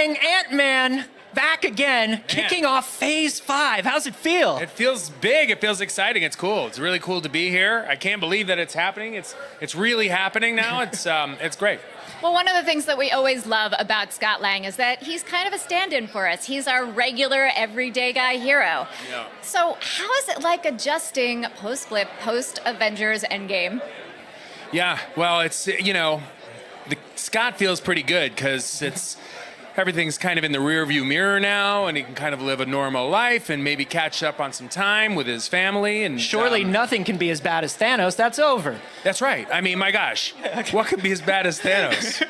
Lang, Antman, back again, kicking off Phase 5. How's it feel? It feels big. It feels exciting. It's cool. It's really cool to be here. I can't believe that it's happening. It's really happening now. It's great. Well, one of the things that we always love about Scott Lang is that he's kind of a stand-in for us. He's our regular, everyday guy hero. Yeah. So how is it like adjusting post-Blip, post-Avengers Endgame? Yeah, well, it's, Scott feels pretty good because everything's kind of in the rearview mirror now, and he can kind of live a normal life and maybe catch up on some time with his family. And Surely nothing can be as bad as Thanos. That's over. That's right. I mean, my gosh, what could be as bad as Thanos?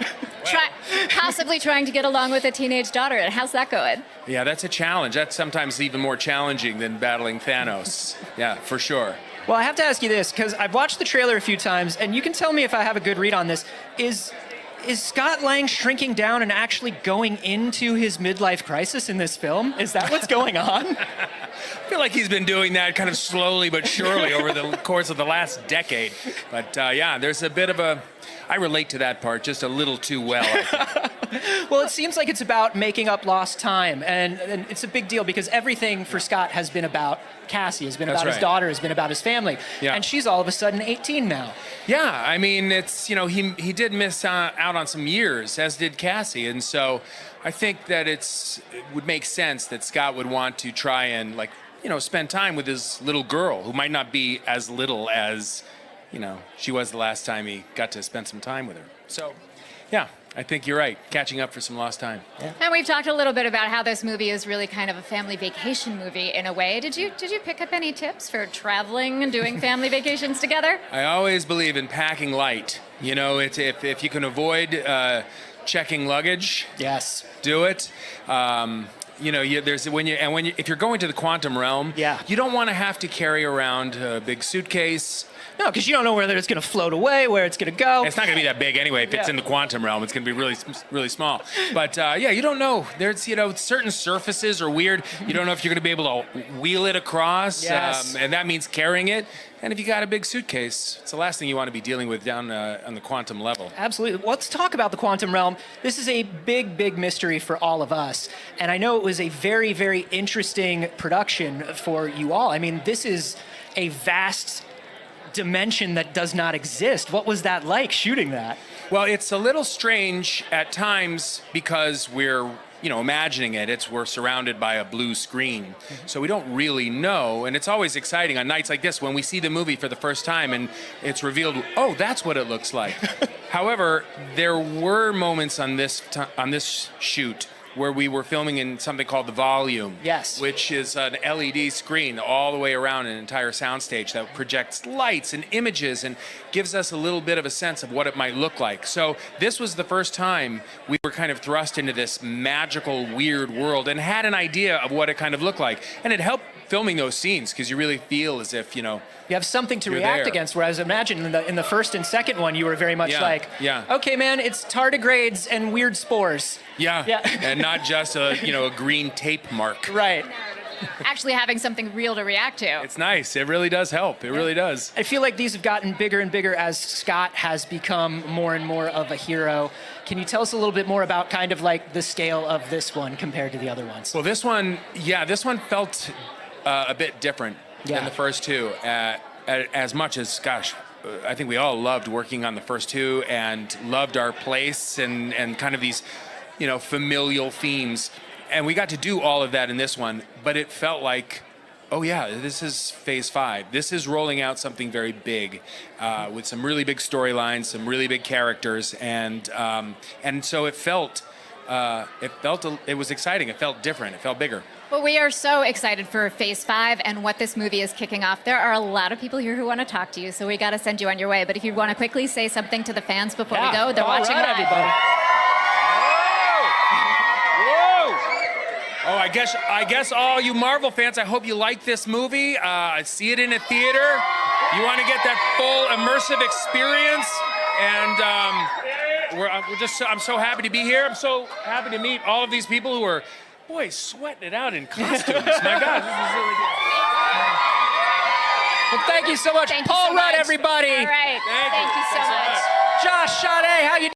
Possibly trying to get along with a teenage daughter. And how's that going? Yeah, that's a challenge. That's sometimes even more challenging than battling Thanos. Yeah, for sure. Well, I have to ask you this, because I've watched the trailer a few times, and you can tell me if I have a good read on this. Is Scott Lang shrinking down and actually going into his midlife crisis in this film? Is that what's going on? I feel like he's been doing that kind of slowly but surely over the course of the last decade. But yeah, there's a bit of I relate to that part just a little too well, I think. Well, it seems like it's about making up lost time, and it's a big deal because everything for Scott has been about Cassie, has been about his daughter, has been about his family, and she's all of a sudden 18 now. Yeah, I mean, it's, he did miss out on some years, as did Cassie, and so I think that it would make sense that Scott would want to try and, spend time with his little girl, who might not be as little as, she was the last time he got to spend some time with her. So, yeah, I think you're right, catching up for some lost time. Yeah. And we've talked a little bit about how this movie is really kind of a family vacation movie in a way. Did you pick up any tips for traveling and doing family vacations together? I always believe in packing light. If you can avoid checking luggage, yes, do it. If you're going to the quantum realm, you don't want to have to carry around a big suitcase. No, because you don't know whether it's going to float away, where it's going to go. It's not going to be that big anyway. If it's in the quantum realm, it's going to be really, really small. But you don't know. There's, certain surfaces are weird. You don't know if you're going to be able to wheel it across. Yes. And that means carrying it. And if you got a big suitcase, it's the last thing you want to be dealing with down on the quantum level. Absolutely. Let's talk about the quantum realm. This is a big, big mystery for all of us. And I know it was a very, very interesting production for you all. I mean, this is a vast dimension that does not exist. What was that like, shooting that? Well, it's a little strange at times because we're imagining it. We're surrounded by a blue screen. So we don't really know. And it's always exciting on nights like this when we see the movie for the first time and it's revealed, oh, that's what it looks like. However, there were moments on this shoot where we were filming in something called the volume, which is an LED screen all the way around an entire soundstage that projects lights and images and gives us a little bit of a sense of what it might look like. So this was the first time we were kind of thrust into this magical, weird world and had an idea of what it kind of looked like. And it helped filming those scenes because you really feel as if, you have something to react against, whereas imagine in the first and second one, you were very much okay, man, it's tardigrades and weird spores. Yeah. And not just a green tape mark. Right. Actually having something real to react to. It's nice. It really does help. It really does. I feel like these have gotten bigger and bigger as Scott has become more and more of a hero. Can you tell us a little bit more about kind of like the scale of this one compared to the other ones? Well, this one felt a bit different than the first two. As much as, gosh, I think we all loved working on the first two and loved our place and kind of these, familial themes. And we got to do all of that in this one, but it felt like, oh yeah, this is Phase 5. This is rolling out something very big with some really big storylines, some really big characters, and so it was exciting. It felt different. It felt bigger. Well, we are so excited for Phase 5 and what this movie is kicking off. There are a lot of people here who want to talk to you, so we got to send you on your way. But if you want to quickly say something to the fans before we go, they're watching live. Everybody. Oh, I guess all you Marvel fans, I hope you like this movie. See it in a theater. You want to get that full immersive experience, and I'm so happy to be here. I'm so happy to meet all of these people who are, boy, sweating it out in costumes. My God, this is really good. Well, thank you so much, Paul Rudd, everybody. All right, thank you so much. Josh Sade, how you doing?